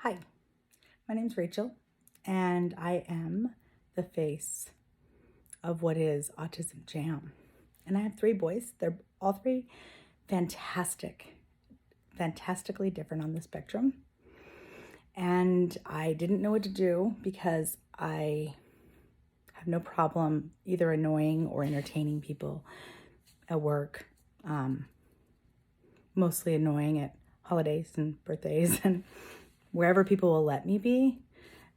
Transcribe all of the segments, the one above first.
Hi, my name's Rachel, and I am the face of what is Autism Jam. And I have three boys. They're all three fantastically different on the spectrum. And I didn't know what to do because I have no problem either annoying or entertaining people at work. Mostly annoying at holidays and birthdays and wherever people will let me be.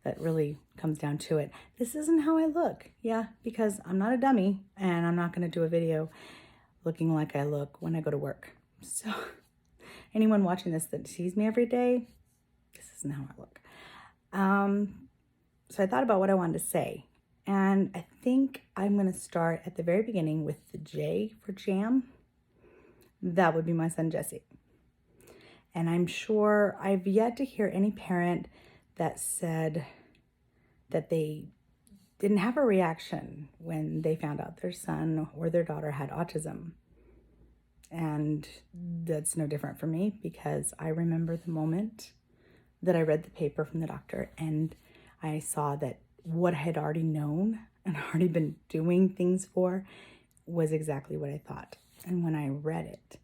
That really comes down to it. This isn't how I look. Yeah, because I'm not a dummy and I'm not going to do a video looking like I look when I go to work. So anyone watching this that sees me every day, this isn't how I look. So I thought about what I wanted to say. And I think I'm going to start at the very beginning with the J for jam. That would be my son, Jesse. And I'm sure I've yet to hear any parent that said that they didn't have a reaction when they found out their son or their daughter had autism. And that's no different for me because I remember the moment that I read the paper from the doctor and I saw that what I had already known and already been doing things for was exactly what I thought. And when I read it,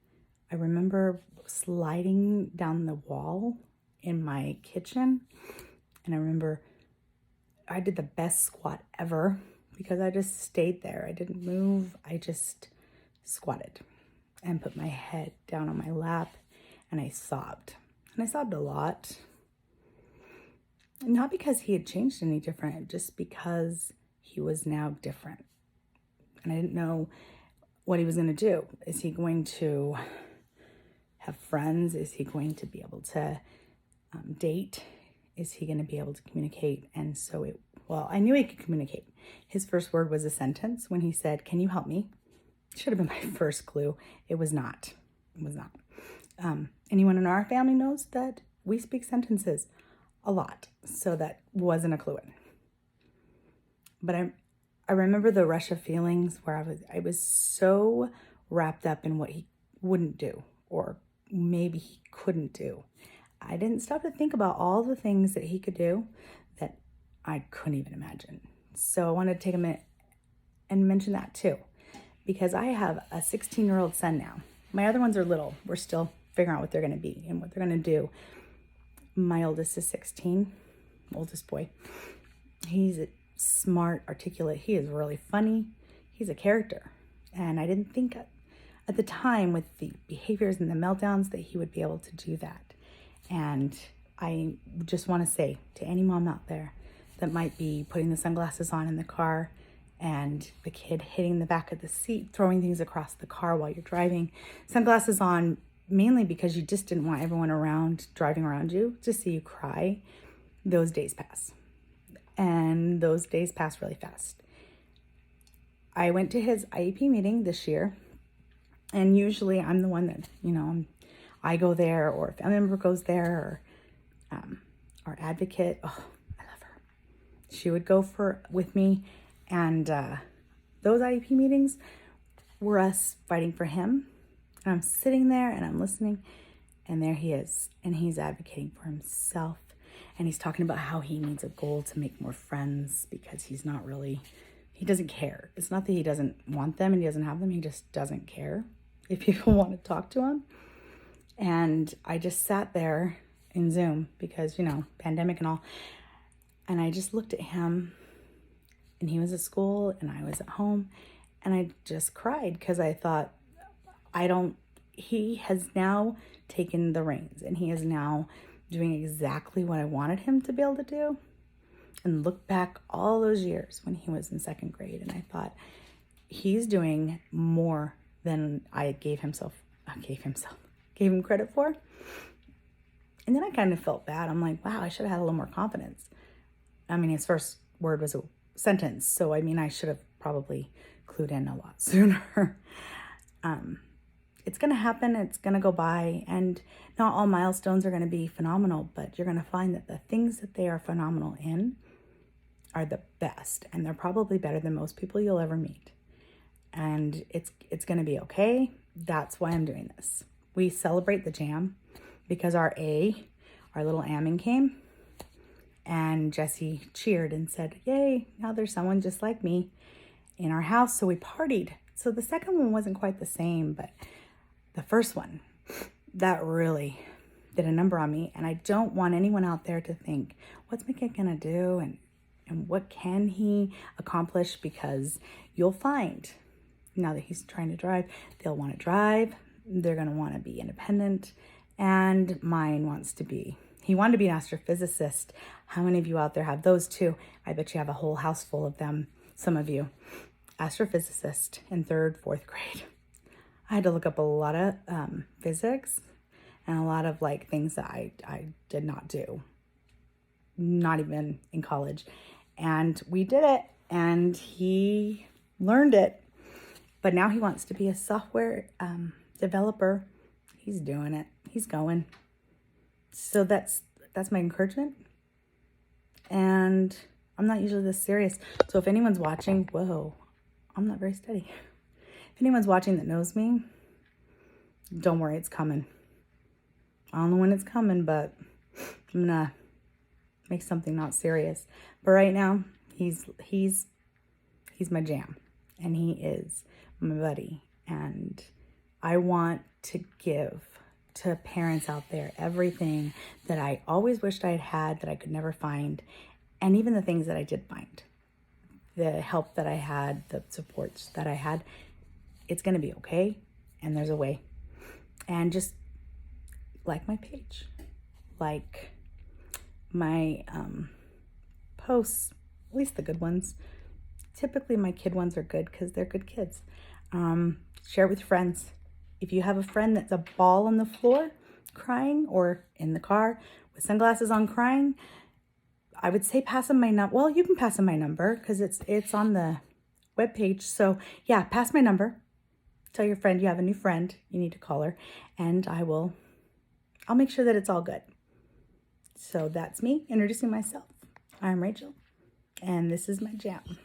I remember sliding down the wall in my kitchen, and I remember I did the best squat ever because I just stayed there. I didn't move. I just squatted and put my head down on my lap, and I sobbed. And I sobbed a lot. Not because he had changed any different, just because he was now different. And I didn't know what he was going to do. Is he going to have friends? Is he going to be able to date? Is he going to be able to communicate? And so I knew he could communicate. His first word was a sentence when he said, "Can you help me?" Should have been my first clue. It was not. It was not. Anyone in our family knows that we speak sentences a lot. So that wasn't a clue. But I remember the rush of feelings where I was so wrapped up in what he wouldn't do or maybe he couldn't do. I didn't stop to think about all the things that he could do that I couldn't even imagine. So I wanted to take a minute and mention that too, because I have a 16-year-old son now. My other ones are little. We're still figuring out what they're going to be and what they're going to do. My oldest is 16, oldest boy. He's smart, articulate. He is really funny. He's a character. And I didn't think at the time with the behaviors and the meltdowns that he would be able to do that. And I just want to say to any mom out there that might be putting the sunglasses on in the car and the kid hitting the back of the seat, throwing things across the car while you're driving, sunglasses on mainly because you just didn't want everyone around driving around you to see you cry, those days pass. And those days pass really fast. I went to his IEP meeting this year, and usually I'm the one that, I go there, or a family member goes there, or our advocate. Oh, I love her. She would go with me, and those IEP meetings were us fighting for him. And I'm sitting there and I'm listening, and there he is, and he's advocating for himself, and he's talking about how he needs a goal to make more friends because he doesn't care. It's not that he doesn't want them and he doesn't have them, he just doesn't care if people want to talk to him. And I just sat there in Zoom because, pandemic and all, and I just looked at him, and he was at school and I was at home, and I just cried because I thought, he has now taken the reins, and he is now doing exactly what I wanted him to be able to do. And look back all those years when he was in second grade, and I thought, he's doing more than I gave him credit for. And then I kind of felt bad. I'm like, wow, I should have had a little more confidence. I mean, his first word was a sentence, so I should have probably clued in a lot sooner. It's going to happen. It's going to go by, and not all milestones are going to be phenomenal, but you're going to find that the things that they are phenomenal in are the best, and they're probably better than most people you'll ever meet. And it's going to be okay. That's why I'm doing this. We celebrate the jam because our little Ammon came, And Jesse cheered and said, yay, now there's someone just like me in our house. So we partied. So the second one wasn't quite the same, but the first one, that really did a number on me. And I don't want anyone out there to think, what's Mickey gonna do? And what can he accomplish? Because you'll find now that he's trying to drive, they'll want to drive. They're going to want to be independent. And mine wants to be, he wanted to be an astrophysicist. How many of you out there have those too? I bet you have a whole house full of them. Some of you. Astrophysicist in 3rd, 4th grade. I had to look up a lot of physics and a lot of like things that I did not do. Not even in college. And we did it, and he learned it. But now he wants to be a software developer. He's doing it. He's going. So that's my encouragement. And I'm not usually this serious. So if anyone's watching, whoa, I'm not very steady. If anyone's watching that knows me, don't worry, it's coming. I don't know when it's coming, but I'm gonna make something not serious. But right now, he's my jam, and he is my buddy. And I want to give to parents out there everything that I always wished I had had that I could never find, and even the things that I did find, the help that I had, the supports that I had. It's gonna be okay, and there's a way. And just like my page, like my posts, at least the good ones. Typically my kid ones are good because they're good kids. Share it with friends. If you have a friend that's a ball on the floor crying, or in the car with sunglasses on crying, I would say pass them my number. Well, you can pass them my number because it's on the webpage. So yeah, pass my number. Tell your friend you have a new friend. You need to call her, and I'll make sure that it's all good. So that's me introducing myself. I'm Rachel, and this is my jam.